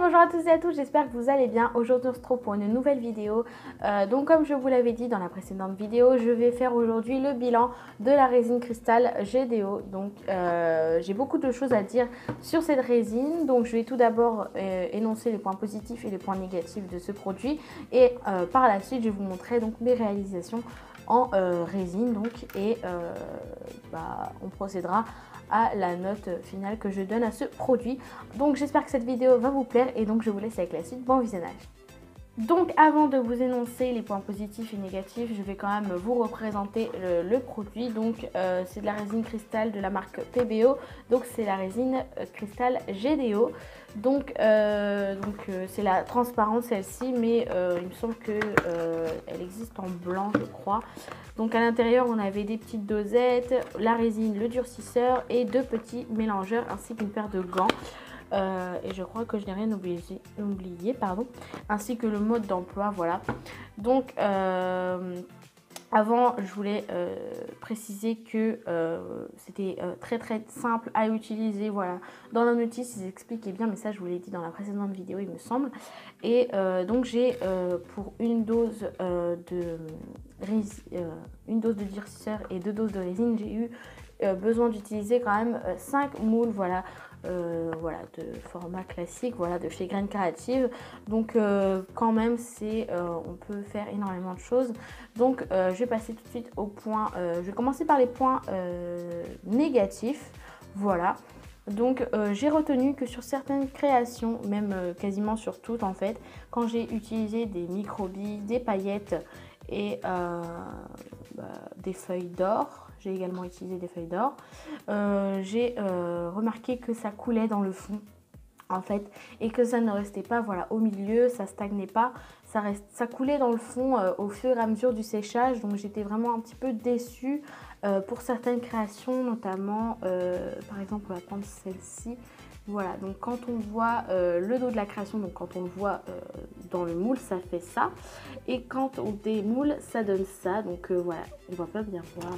Bonjour à tous et à toutes, j'espère que vous allez bien. Aujourd'hui on se retrouve pour une nouvelle vidéo. Donc comme je vous l'avais dit dans la précédente vidéo, je vais faire aujourd'hui le bilan de la résine cristal GDO. Donc j'ai beaucoup de choses à dire sur cette résine. Donc je vais tout d'abord énoncer les points positifs et les points négatifs de ce produit. Et par la suite je vais vous montrer donc mes réalisations en résine. On procédera à la note finale que je donne à ce produit. Donc j'espère que cette vidéo va vous plaire et donc je vous laisse avec la suite. Bon visionnage. Donc avant de vous énoncer les points positifs et négatifs, je vais quand même vous représenter le produit. Donc c'est de la résine cristal de la marque PBO. Donc c'est la résine cristal GDO. Donc c'est la transparente celle-ci, mais il me semble que elle existe en blanc je crois. Donc à l'intérieur on avait des petites dosettes, la résine, le durcisseur et deux petits mélangeurs ainsi qu'une paire de gants. Et je crois que je n'ai rien oublié, pardon, ainsi que le mode d'emploi, voilà. Donc avant je voulais préciser que c'était très simple à utiliser, voilà. Dans la notice ils expliquaient bien, mais ça je vous l'ai dit dans la précédente vidéo il me semble. Et donc j'ai pour une dose de durcisseur et 2 doses de résine, j'ai eu besoin d'utiliser quand même 5 moules, voilà. Voilà, de format classique, voilà, de chez Graines Créatives. Donc quand même on peut faire énormément de choses. Donc je vais passer tout de suite au point, je vais commencer par les points négatifs, voilà. Donc j'ai retenu que sur certaines créations, même quasiment sur toutes en fait, quand j'ai utilisé des microbilles, des paillettes et des feuilles d'or, j'ai également utilisé des feuilles d'or, j'ai remarqué que ça coulait dans le fond en fait et que ça ne restait pas, voilà, au milieu, ça stagnait pas, ça coulait dans le fond au fur et à mesure du séchage. Donc j'étais vraiment un petit peu déçue pour certaines créations, notamment par exemple on va prendre celle-ci. Voilà, donc quand on voit le dos de la création, donc quand on le voit dans le moule, ça fait ça. Et quand on démoule, ça donne ça. Donc voilà, on va pas bien voir.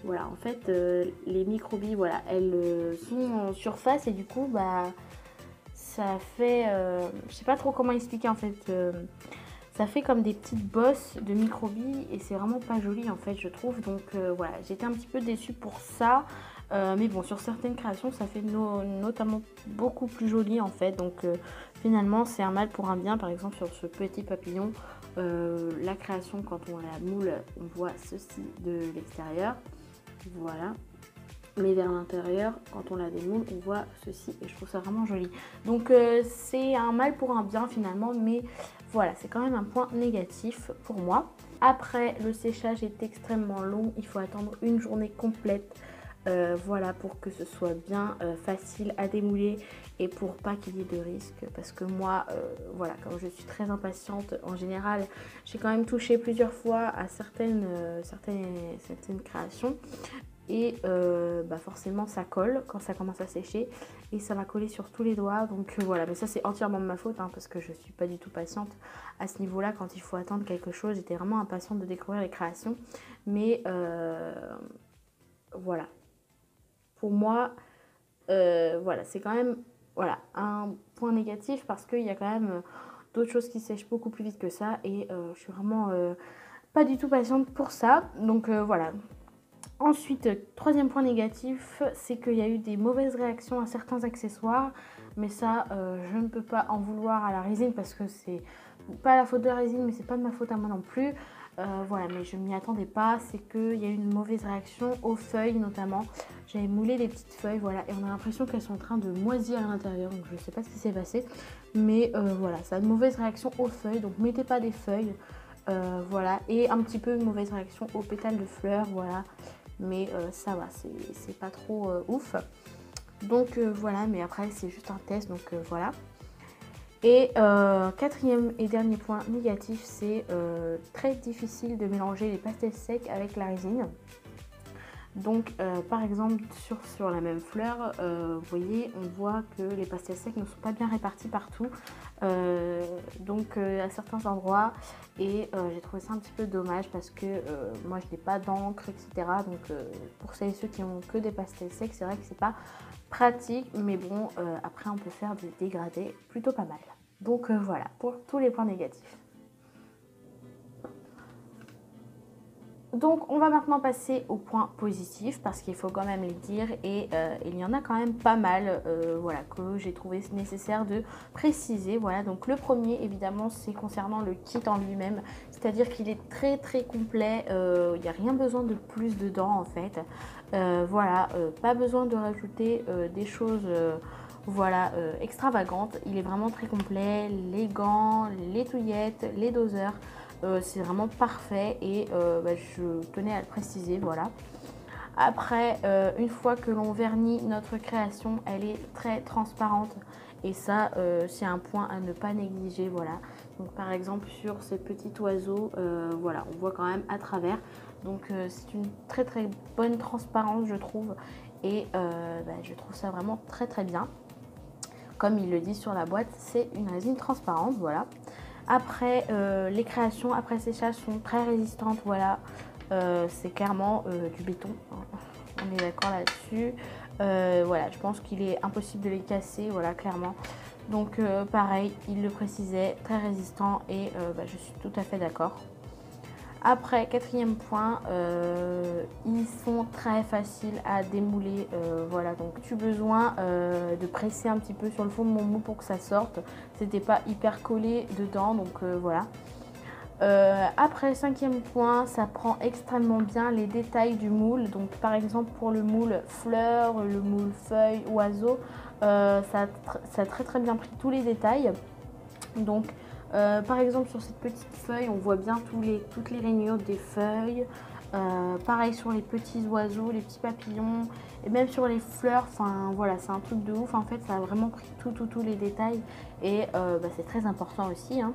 Voilà, en fait, les microbilles, voilà, elles sont en surface et du coup, ça fait, je sais pas trop comment expliquer en fait. Ça fait comme des petites bosses de microbilles et c'est vraiment pas joli en fait, je trouve. Donc voilà, j'étais un petit peu déçue pour ça. Mais bon, sur certaines créations, ça fait notamment beaucoup plus joli en fait. Donc finalement, c'est un mal pour un bien. Par exemple, sur ce petit papillon, la création, quand on la moule, on voit ceci de l'extérieur. Voilà. Mais vers l'intérieur, quand on la démoule, on voit ceci et je trouve ça vraiment joli. Donc c'est un mal pour un bien finalement, mais voilà, c'est quand même un point négatif pour moi. Après, le séchage est extrêmement long, il faut attendre une journée complète. Voilà, pour que ce soit bien facile à démouler et pour pas qu'il y ait de risque, parce que moi voilà, comme je suis très impatiente en général, j'ai quand même touché plusieurs fois à certaines créations et forcément ça colle quand ça commence à sécher et ça va coller sur tous les doigts. Donc voilà, mais ça c'est entièrement de ma faute hein, parce que je suis pas du tout patiente à ce niveau là quand il faut attendre quelque chose. J'étais vraiment impatiente de découvrir les créations, mais voilà, pour moi, voilà, c'est quand même, voilà, un point négatif parce qu'il y a quand même d'autres choses qui sèchent beaucoup plus vite que ça et je suis vraiment pas du tout patiente pour ça. Donc voilà. Ensuite, troisième point négatif, c'est qu'il y a eu des mauvaises réactions à certains accessoires. Mais ça, je ne peux pas en vouloir à la résine parce que c'est pas la faute de la résine, mais c'est pas de ma faute à moi non plus. Voilà, mais je m'y attendais pas, c'est qu'il y a eu une mauvaise réaction aux feuilles notamment. J'avais moulé des petites feuilles, voilà, et on a l'impression qu'elles sont en train de moisir à l'intérieur, donc je sais pas ce qui s'est passé. Mais voilà, ça a une mauvaise réaction aux feuilles, donc mettez pas des feuilles, voilà. Et un petit peu une mauvaise réaction aux pétales de fleurs, voilà. Mais ça va, c'est pas trop ouf. Donc voilà, mais après c'est juste un test, donc voilà. Et quatrième et dernier point négatif, c'est très difficile de mélanger les pastels secs avec la résine. Donc par exemple sur la même fleur, vous voyez, on voit que les pastels secs ne sont pas bien répartis partout, à certains endroits, et j'ai trouvé ça un petit peu dommage parce que moi je n'ai pas d'encre, etc. Donc pour celles et ceux qui ont que des pastels secs, c'est vrai que c'est pas pratique, mais bon, après on peut faire des dégradés plutôt pas mal. Donc voilà, pour tous les points négatifs. Donc on va maintenant passer aux points positifs parce qu'il faut quand même les dire et il y en a quand même pas mal voilà, que j'ai trouvé nécessaire de préciser. Voilà, donc le premier évidemment c'est concernant le kit en lui-même, c'est-à-dire qu'il est très très complet, il n'y a rien besoin de plus dedans en fait. Voilà, pas besoin de rajouter des choses voilà, extravagantes, il est vraiment très complet, les gants, les touillettes, les doseurs. C'est vraiment parfait et je tenais à le préciser, voilà. Après, une fois que l'on vernit notre création, elle est très transparente et ça, c'est un point à ne pas négliger, voilà. Donc par exemple sur ces petits oiseaux, voilà, on voit quand même à travers. Donc c'est une très très bonne transparence, je trouve, et je trouve ça vraiment très très bien. Comme il le dit sur la boîte, c'est une résine transparente, voilà. Après, les créations après séchage sont très résistantes, voilà, c'est clairement du béton, on est d'accord là-dessus. Voilà, je pense qu'il est impossible de les casser, voilà, clairement. Donc pareil, il le précisait, très résistant et je suis tout à fait d'accord. Après, quatrième point, ils sont très faciles à démouler, voilà, donc tu as besoin de presser un petit peu sur le fond de mon moule pour que ça sorte, c'était pas hyper collé dedans, donc voilà. Après, cinquième point, ça prend extrêmement bien les détails du moule, donc par exemple pour le moule fleur, le moule feuille, oiseau, ça a très très bien pris tous les détails, donc par exemple sur cette petite feuille on voit bien toutes les rainures des feuilles, pareil sur les petits oiseaux, les petits papillons et même sur les fleurs, enfin voilà, c'est un truc de ouf en fait, ça a vraiment pris tous les détails et c'est très important aussi, hein.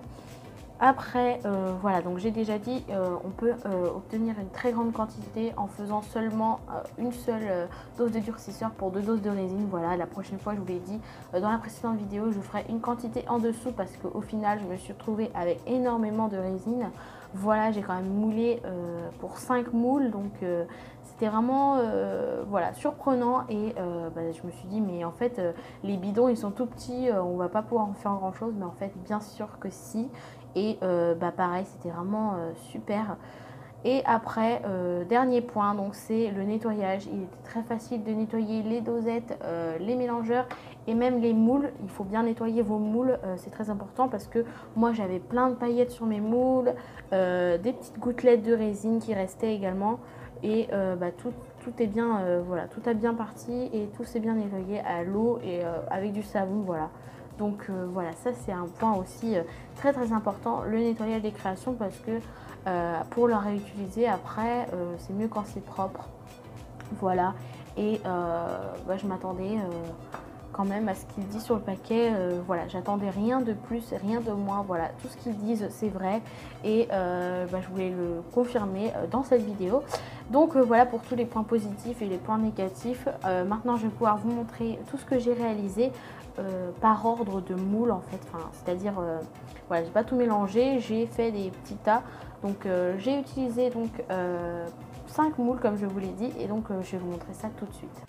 Après, voilà, donc j'ai déjà dit, on peut obtenir une très grande quantité en faisant seulement une seule dose de durcisseur pour 2 doses de résine. Voilà, la prochaine fois, je vous l'ai dit, dans la précédente vidéo, je ferai une quantité en dessous parce qu'au final, je me suis retrouvée avec énormément de résine. Voilà, j'ai quand même moulé pour 5 moules, donc c'était vraiment voilà, surprenant et je me suis dit, mais en fait, les bidons, ils sont tout petits, on va pas pouvoir en faire grand chose, mais en fait, bien sûr que si. Et pareil, c'était vraiment super. Et après, dernier point, donc c'est le nettoyage. Il était très facile de nettoyer les dosettes, les mélangeurs et même les moules. Il faut bien nettoyer vos moules, c'est très important parce que moi j'avais plein de paillettes sur mes moules, des petites gouttelettes de résine qui restaient également. Et tout est bien, voilà, tout a bien parti et tout s'est bien nettoyé à l'eau et avec du savon, voilà. Donc voilà, ça c'est un point aussi très très important, le nettoyage des créations parce que pour le réutiliser après, c'est mieux quand c'est propre. Voilà, et je m'attendais quand même à ce qu'ils disent sur le paquet, voilà, j'attendais rien de plus, rien de moins, voilà, tout ce qu'ils disent c'est vrai et je voulais le confirmer dans cette vidéo. Donc voilà pour tous les points positifs et les points négatifs. Maintenant je vais pouvoir vous montrer tout ce que j'ai réalisé par ordre de moule en fait, c'est-à-dire voilà, j'ai pas tout mélangé, j'ai fait des petits tas, donc j'ai utilisé donc 5 moules comme je vous l'ai dit et donc je vais vous montrer ça tout de suite.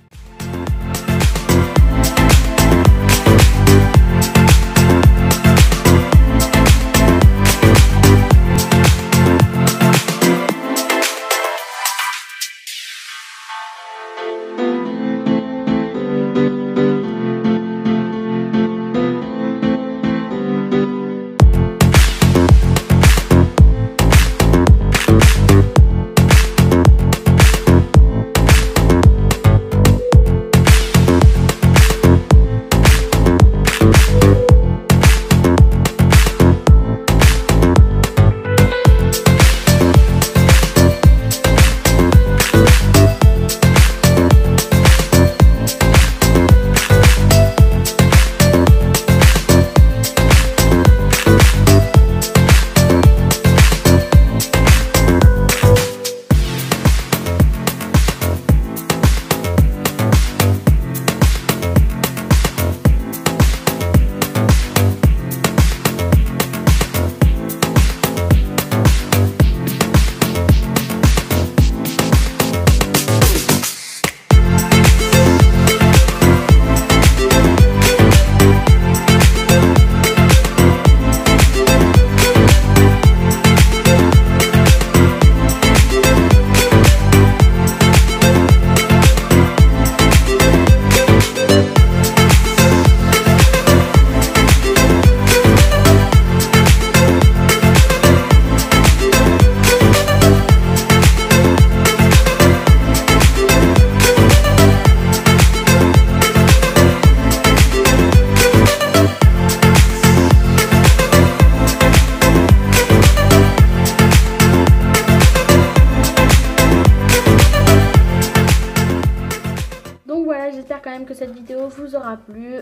quand même que cette vidéo vous aura plu.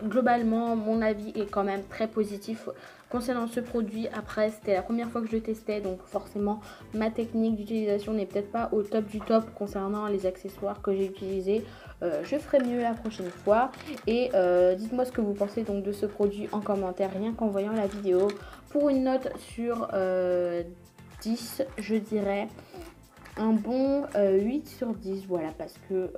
Globalement, mon avis est quand même très positif concernant ce produit. Après, c'était la première fois que je le testais, donc forcément ma technique d'utilisation n'est peut-être pas au top du top concernant les accessoires que j'ai utilisés. Je ferai mieux la prochaine fois. Et dites-moi ce que vous pensez donc de ce produit en commentaire, rien qu'en voyant la vidéo. Pour une note sur 10, je dirais un bon 8 sur 10, voilà, parce que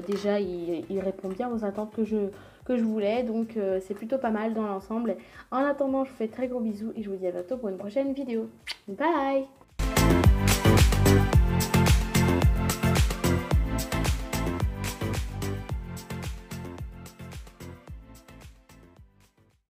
déjà il répond bien aux attentes que je voulais, donc c'est plutôt pas mal dans l'ensemble. En attendant, je vous fais très gros bisous et je vous dis à bientôt pour une prochaine vidéo. Bye!